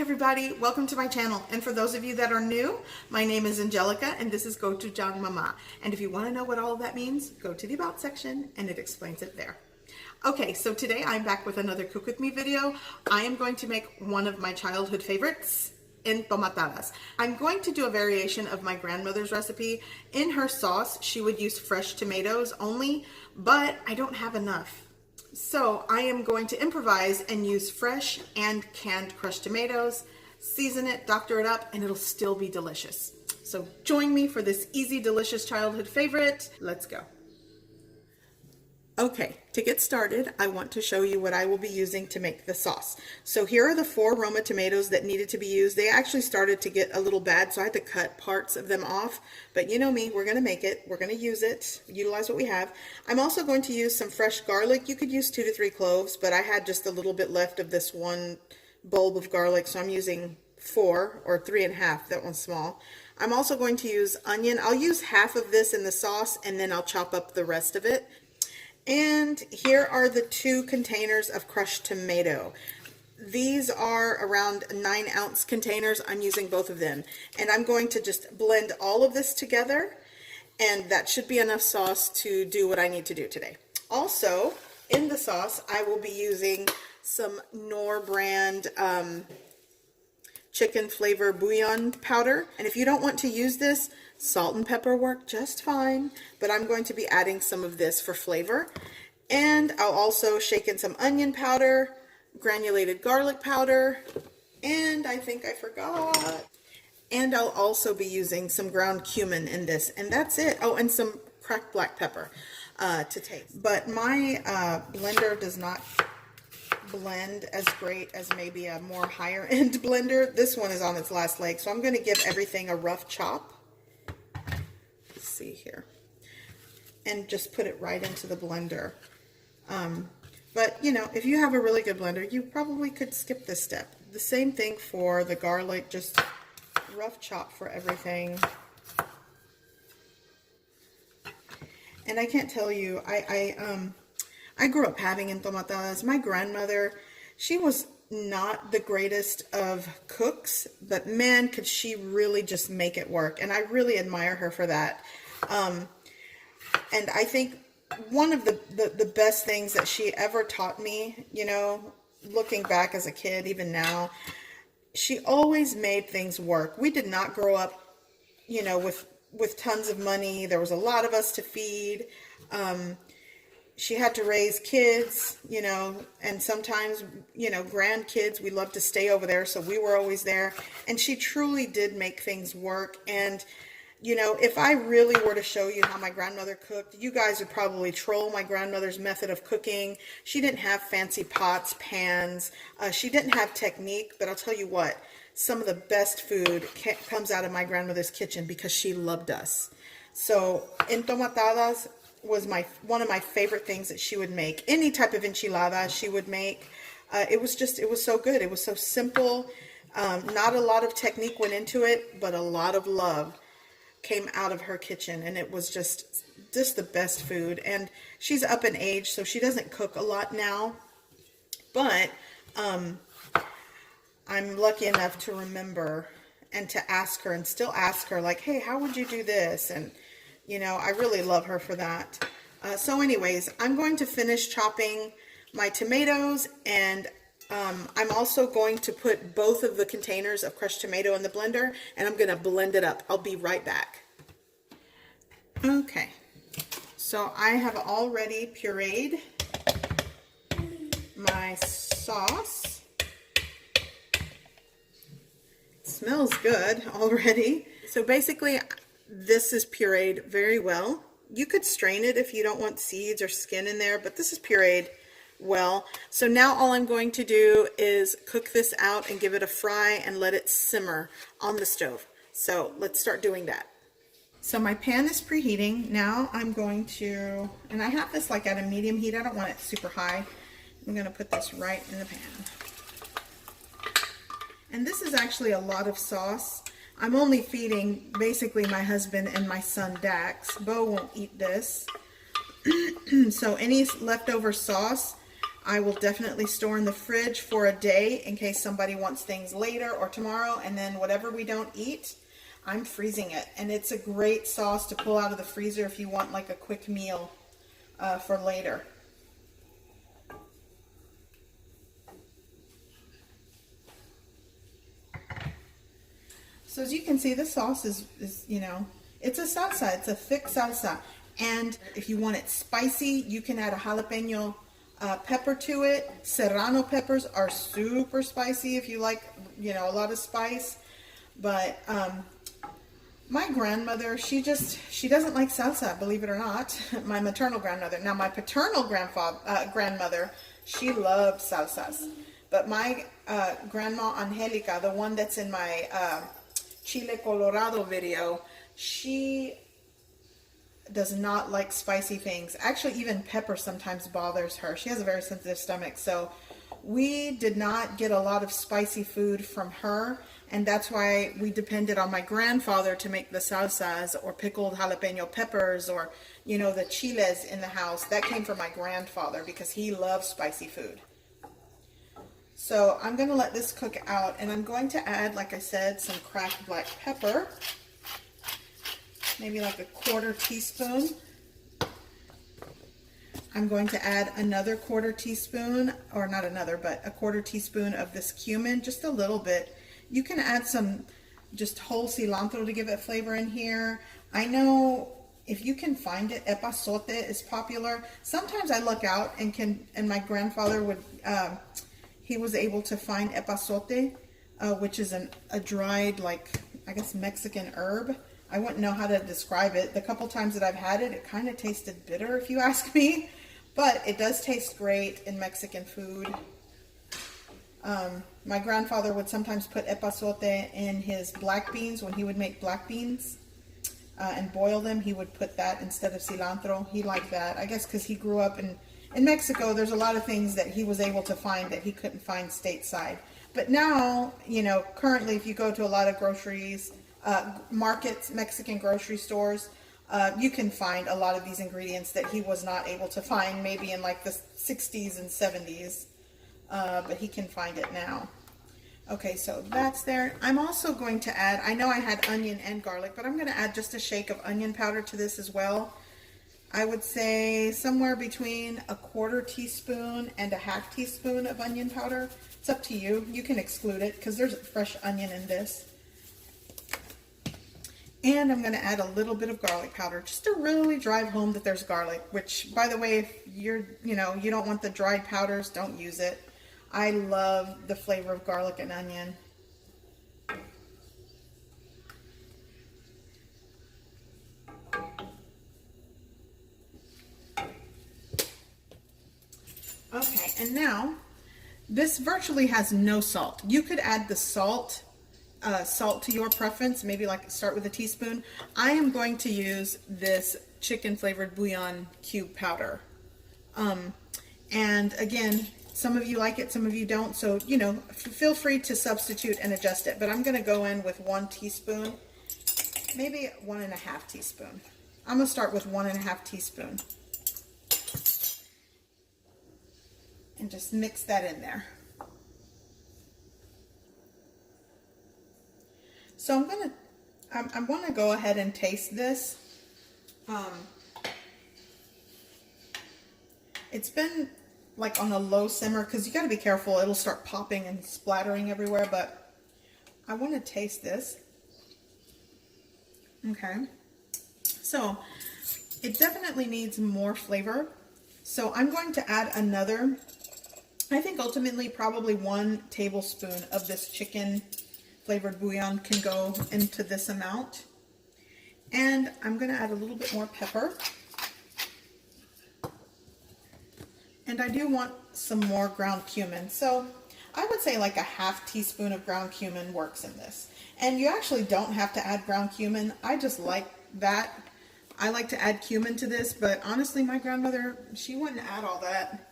everybody, welcome to my channel. And for those of you that are new, my name is Angelica and this is Gochujang Mama. And if you want to know what all of that means, go to the about section and it explains it there. Okay, so today I'm back with another Cook With Me video. I am going to make one of my childhood favorites, entomatadas. I'm going to do a variation of my grandmother's recipe. In her sauce, she would use fresh tomatoes only, but I don't have enough. So I am going to improvise and use fresh and canned crushed tomatoes, season it, doctor it up, and it'll still be delicious. So join me for this easy, delicious childhood favorite. Let's go. Okay, to get started, I want to show you what I will be using to make the sauce. So here are the 4 Roma tomatoes that needed to be used. They actually started to get a little bad, so I had to cut parts of them off. But you know me, we're going to make it. We're going to use it, utilize what we have. I'm also going to use some fresh garlic. You could use 2 to 3 cloves, but I had just a little bit left of this one bulb of garlic, so I'm using 4 or 3.5. That one's small. I'm also going to use onion. I'll use half of this in the sauce, and then I'll chop up the rest of it. And here are the 2 containers of crushed tomato. These are around 9-ounce containers. I'm using both of them. And I'm going to just blend all of this together. And that should be enough sauce to do what I need to do today. Also, in the sauce, I will be using some Knorr brand chicken flavor bouillon powder. And if you don't want to use this, salt and pepper work just fine, but I'm going to be adding some of this for flavor. And I'll also shake in some onion powder, granulated garlic powder, and I think I forgot. And I'll also be using some ground cumin in this, and that's it. Oh, and some cracked black pepper to taste. But my blender does not blend as great as maybe a more higher end blender. This one is on its last leg, so I'm going to give everything a rough chop. Let's see here, and just put it right into the blender. But you know, if you have a really good blender, you probably could skip this step. The same thing for the garlic, just rough chop for everything. And I can't tell you, I grew up having entomatadas. My grandmother, she was not the greatest of cooks, but man, could she really just make it work. And I really admire her for that. And I think one of the best things that she ever taught me, you know, looking back as a kid, even now, she always made things work. We did not grow up, you know, with tons of money. There was a lot of us to feed. She had to raise kids, you know, and sometimes, you know, grandkids, we loved to stay over there, so we were always there. And she truly did make things work. And, you know, if I really were to show you how my grandmother cooked, you guys would probably troll my grandmother's method of cooking. She didn't have fancy pots, pans. She didn't have technique, but I'll tell you what, some of the best food comes out of my grandmother's kitchen because she loved us. So, entomatadas was one of my favorite things that she would make. Any type of enchilada she would make. It was so good. It was so simple. Not a lot of technique went into it, but a lot of love came out of her kitchen, and it was just the best food. And she's up in age, so she doesn't cook a lot now, but I'm lucky enough to remember and to ask her, and still ask her, like, hey, how would you do this? And you know, I really love her for that. So anyways, I'm going to finish chopping my tomatoes, and I'm also going to put both of the containers of crushed tomato in the blender, and I'm going to blend it up. I'll be right back. Okay, so I have already pureed my sauce. It smells good already. So basically, this is pureed very well. You could strain it if you don't want seeds or skin in there, but this is pureed well. So now all I'm going to do is cook this out and give it a fry and let it simmer on the stove. So let's start doing that. So my pan is preheating. Now I'm going to, and I have this like at a medium heat. I don't want it super high. I'm going to put this right in the pan. And this is actually a lot of sauce. I'm only feeding basically my husband and my son Dax. Bo won't eat this. So any leftover sauce, I will definitely store in the fridge for a day in case somebody wants things later or tomorrow, and then whatever we don't eat, I'm freezing it. And it's a great sauce to pull out of the freezer if you want like a quick meal for later. So as you can see, the sauce is, you know, it's a salsa. It's a thick salsa. And if you want it spicy, you can add a jalapeno pepper to it. Serrano peppers are super spicy if you like, you know, a lot of spice. But my grandmother, she doesn't like salsa, believe it or not. My maternal grandmother. Now my paternal grandmother, she loved salsas. But my grandma Angelica, the one that's in my Chile Colorado video, she does not like spicy things. Actually, even pepper sometimes bothers her. She has a very sensitive stomach, so we did not get a lot of spicy food from her, and that's why we depended on my grandfather to make the salsas or pickled jalapeno peppers, or, you know, the chiles in the house. That came from my grandfather because he loves spicy food. So I'm going to let this cook out, and I'm going to add, like I said, some cracked black pepper. Maybe like a 1/4 teaspoon. I'm going to add another 1/4 teaspoon, or not another, but a 1/4 teaspoon of this cumin, just a little bit. You can add some just whole cilantro to give it flavor in here. I know if you can find it, epazote is popular. Sometimes I look out and my grandfather would, he was able to find epazote, which is a dried, like, I guess Mexican herb. I wouldn't know how to describe it. The couple times that I've had it, it kind of tasted bitter if you ask me, but it does taste great in Mexican food. My grandfather would sometimes put epazote in his black beans when he would make black beans and boil them. He would put that instead of cilantro. He liked that. I guess because he grew up in Mexico, there's a lot of things that he was able to find that he couldn't find stateside. But now, you know, currently if you go to a lot of groceries, markets, Mexican grocery stores, you can find a lot of these ingredients that he was not able to find maybe in like the 60s and 70s, but he can find it now. Okay, so that's there. I'm also going to add, I know I had onion and garlic, but I'm going to add just a shake of onion powder to this as well. I would say somewhere between a 1/4 teaspoon and a 1/2 teaspoon of onion powder. It's up to you. You can exclude it because there's fresh onion in this. And I'm going to add a little bit of garlic powder just to really drive home that there's garlic, which, by the way, if you don't want the dried powders, don't use it. I love the flavor of garlic and onion. Okay, and now this virtually has no salt. You could add the salt to your preference, maybe like start with a teaspoon. I am going to use this chicken flavored bouillon cube powder. And again, some of you like it, some of you don't, so you know, feel free to substitute and adjust it. But I'm going to go in with 1 teaspoon, maybe 1.5 teaspoon. I'm going to start with 1.5 teaspoon. And just mix that in there. So I want to go ahead and taste this. It's been like on a low simmer because you got to be careful. It'll start popping and splattering everywhere, but I want to taste this. Okay. So it definitely needs more flavor. So I'm going to add another, I think ultimately probably 1 tablespoon of this chicken flavored bouillon can go into this amount. And I'm going to add a little bit more pepper. And I do want some more ground cumin. So I would say like a 1/2 teaspoon of ground cumin works in this. And you actually don't have to add ground cumin. I just like that. I like to add cumin to this, but honestly, my grandmother, she wouldn't add all that.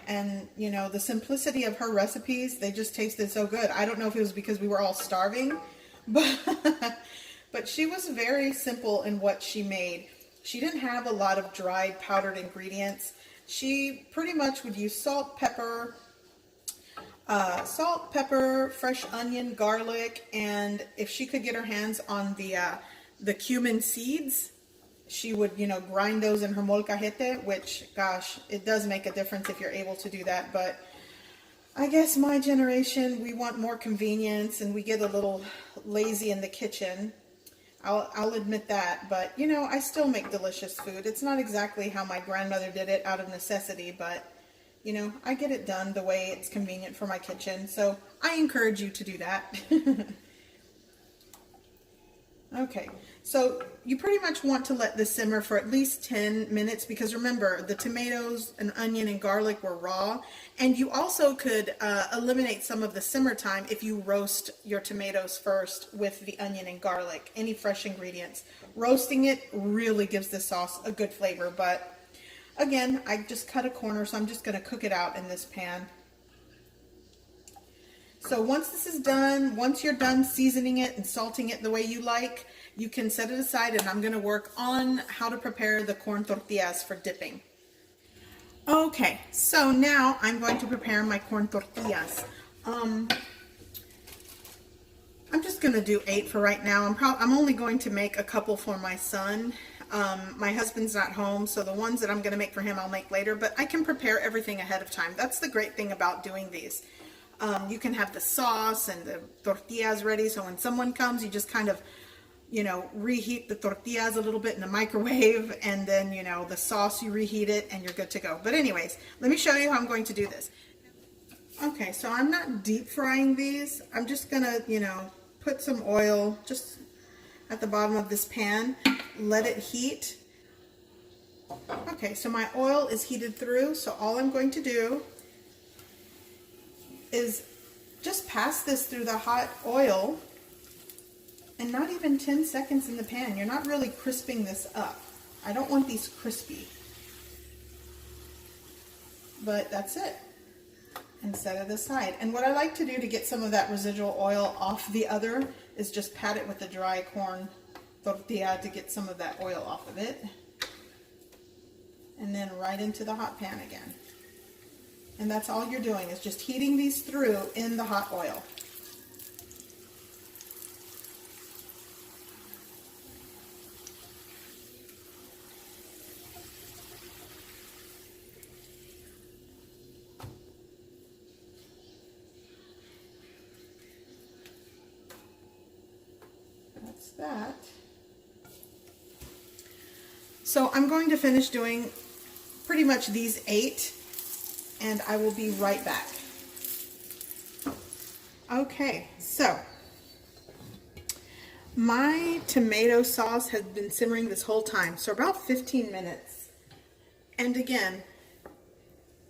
And, you know, the simplicity of her recipes, they just tasted so good. I don't know if it was because we were all starving, but she was very simple in what she made. She didn't have a lot of dried powdered ingredients. She pretty much would use salt, pepper, fresh onion, garlic, and if she could get her hands on the cumin seeds, she would, you know, grind those in her molcajete, which, gosh, it does make a difference if you're able to do that. But I guess my generation, we want more convenience and we get a little lazy in the kitchen. I'll admit that, but you know, I still make delicious food. It's not exactly how my grandmother did it out of necessity, but you know, I get it done the way it's convenient for my kitchen. So I encourage you to do that. Okay, so you pretty much want to let this simmer for at least 10 minutes because remember, the tomatoes and onion and garlic were raw, and you also could eliminate some of the simmer time if you roast your tomatoes first with the onion and garlic, any fresh ingredients. Roasting it really gives the sauce a good flavor, but again, I just cut a corner, so I'm just going to cook it out in this pan. So once this is done, once you're done seasoning it and salting it the way you like, you can set it aside, and I'm going to work on how to prepare the corn tortillas for dipping. Okay, so now I'm going to prepare my corn tortillas. I'm just going to do 8 for right now. I'm only going to make a couple for my son. My husband's not home, so the ones that I'm going to make for him I'll make later, but I can prepare everything ahead of time. That's the great thing about doing these. You can have the sauce and the tortillas ready, so when someone comes, you just kind of, you know, reheat the tortillas a little bit in the microwave, and then, you know, the sauce, you reheat it, and you're good to go. But anyways, let me show you how I'm going to do this. Okay, so I'm not deep frying these. I'm just gonna, you know, put some oil just at the bottom of this pan, let it heat. Okay, so my oil is heated through, so all I'm going to do is just pass this through the hot oil, and not even 10 seconds in the pan. You're not really crisping this up. I don't want these crispy. But that's it. And set it aside. And what I like to do to get some of that residual oil off the other is just pat it with the dry corn tortilla to get some of that oil off of it. And then right into the hot pan again. And that's all you're doing, is just heating these through in the hot oil. That's that. So I'm going to finish doing pretty much these 8. And I will be right back. Okay, so my tomato sauce has been simmering this whole time, so about 15 minutes. And again,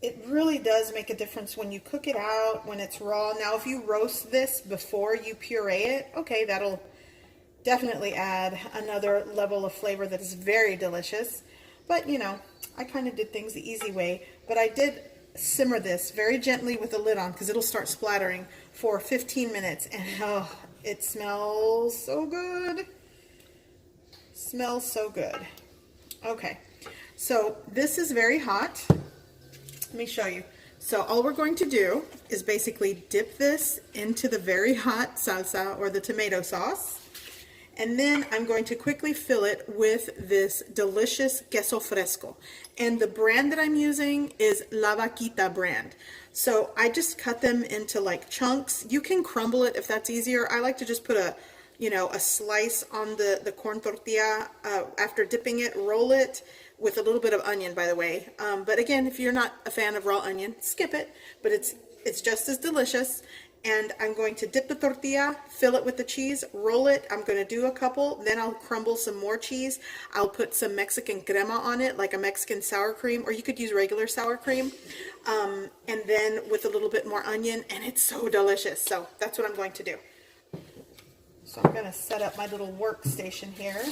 it really does make a difference when you cook it out, when it's raw. Now, if you roast this before you puree it, okay, that'll definitely add another level of flavor that is very delicious. But, you know, I kind of did things the easy way, but I did simmer this very gently with the lid on because it'll start splattering for 15 minutes, and oh, it smells so good. Smells so good. Okay, so this is very hot. Let me show you. So all we're going to do is basically dip this into the very hot salsa or the tomato sauce. And then I'm going to quickly fill it with this delicious Queso Fresco. And the brand that I'm using is La Vaquita brand. So I just cut them into like chunks. You can crumble it if that's easier. I like to just put a, you know, a slice on the corn tortilla after dipping it, roll it with a little bit of onion, by the way. But again, if you're not a fan of raw onion, skip it. But it's just as delicious. And I'm going to dip the tortilla, fill it with the cheese, roll it. I'm going to do a couple, then I'll crumble some more cheese. I'll put some Mexican crema on it, like a Mexican sour cream, or you could use regular sour cream. And then with a little bit more onion, and it's so delicious. So that's what I'm going to do. So I'm going to set up my little workstation here.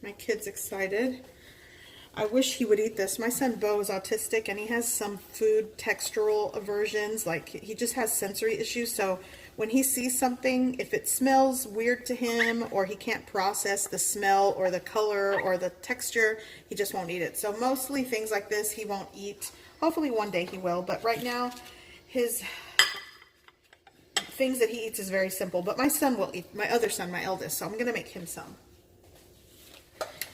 My kid's excited. I wish he would eat this. My son Bo is autistic and he has some food textural aversions. Like he just has sensory issues. So when he sees something, if it smells weird to him or he can't process the smell or the color or the texture, he just won't eat it. So mostly things like this he won't eat. Hopefully one day he will. But right now his things that he eats is very simple. But my son will eat, my other son, my eldest. So I'm going to make him some.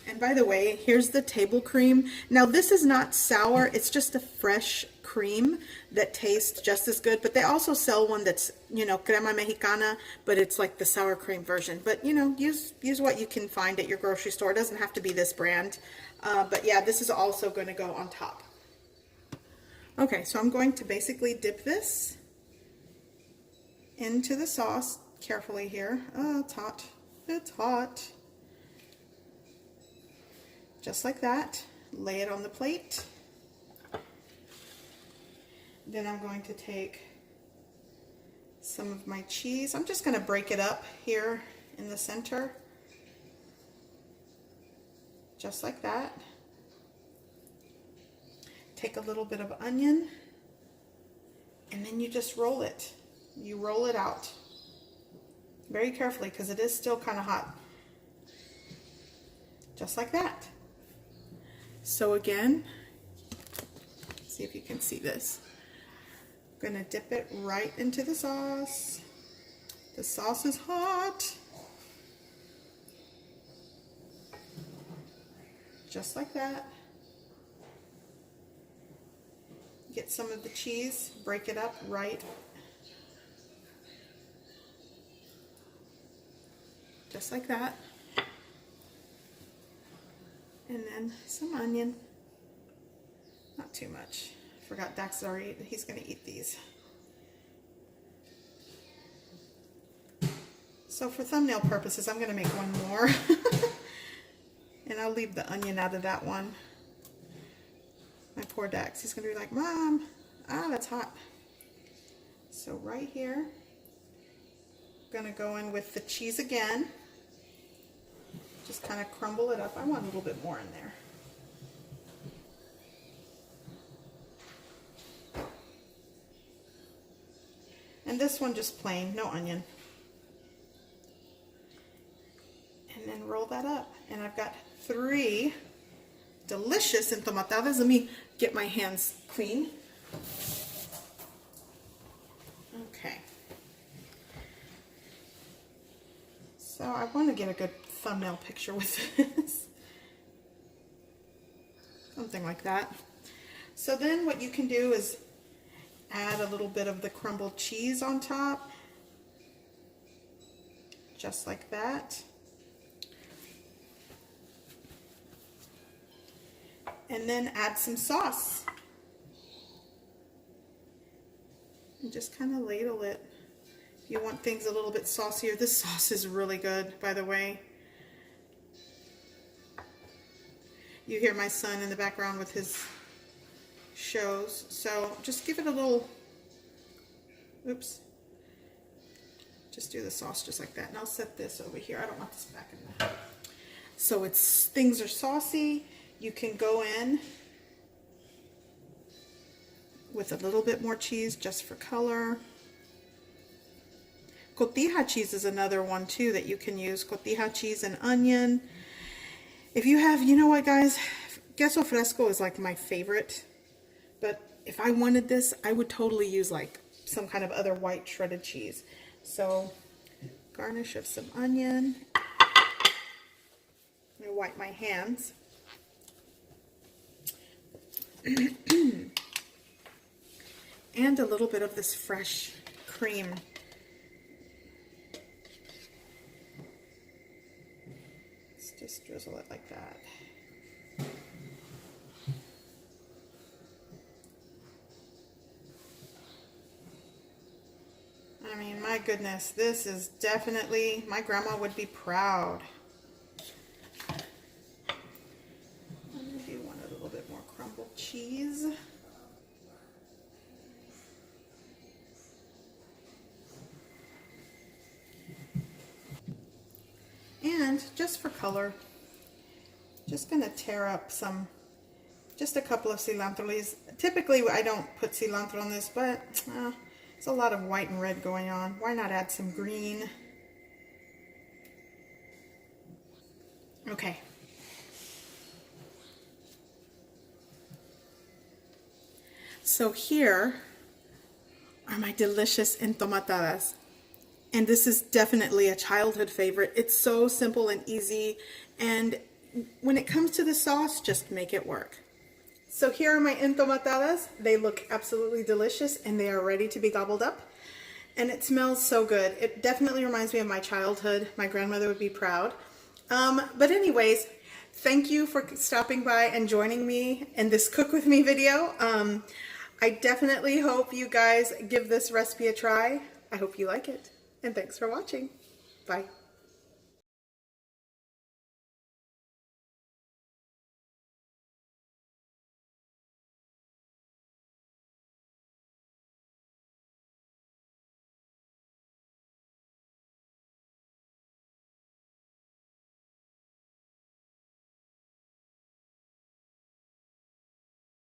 And by the way, here's the table cream. Now this is not sour, it's just a fresh cream that tastes just as good. But they also sell one that's, you know, crema mexicana, but it's like the sour cream version. But you know, use what you can find at your grocery store. It doesn't have to be this brand. But yeah, this is also going to go on top. Okay, so I'm going to basically dip this into the sauce carefully here. Oh, it's hot. It's hot. Just like that. Lay it on the plate. Then I'm going to take some of my cheese. I'm just going to break it up here in the center. Just like that. Take a little bit of onion. And then you just roll it. You roll it out. Very carefully because it is still kind of hot. Just like that. So again, see if you can see this. I'm going to dip it right into the sauce. The sauce is hot. Just like that. Get some of the cheese, break it up right. Just like that. And then some onion. Not too much. Forgot Dax already, he's going to eat these. So for thumbnail purposes, I'm going to make one more. And I'll leave the onion out of that one. My poor Dax, he's going to be like, Mom, that's hot. So right here, I'm going to go in with the cheese again. Just kind of crumble it up. I want a little bit more in there. And this one just plain, no onion. And then roll that up. And I've got 3 delicious entomatadas. Let me get my hands clean. Okay. So I want to get a good thumbnail picture with this. Something like that. So then what you can do is add a little bit of the crumbled cheese on top. Just like that. And then add some sauce. And just kind of ladle it. If you want things a little bit saucier, this sauce is really good, by the way. You hear my son in the background with his shows. So just give it a little, oops. Just do the sauce just like that. And I'll set this over here. I don't want this back in there. So things are saucy. You can go in with a little bit more cheese just for color. Cotija cheese is another one too that you can use. Cotija cheese and onion. If you have, you know what guys, Queso Fresco is like my favorite, but if I wanted this, I would totally use like some kind of other white shredded cheese. So garnish of some onion. I'm going to wipe my hands. And a little bit of this fresh cream. Let's just drizzle it like that. I mean, my goodness, this is definitely, my grandma would be proud. Maybe you want a little bit more crumbled cheese. And just for color, just going to tear up some Just a couple of cilantro leaves. Typically I don't put cilantro on this, but it's a lot of white and red going on. Why not add some green? Okay. So here are my delicious entomatadas. And this is definitely a childhood favorite. It's so simple and easy. And when it comes to the sauce, just make it work. So here are my entomatadas. They look absolutely delicious and they are ready to be gobbled up. And it smells so good. It definitely reminds me of my childhood. My grandmother would be proud. But anyways, thank you for stopping by and joining me in this cook with me video. I definitely hope you guys give this recipe a try. I hope you like it. And thanks for watching. Bye.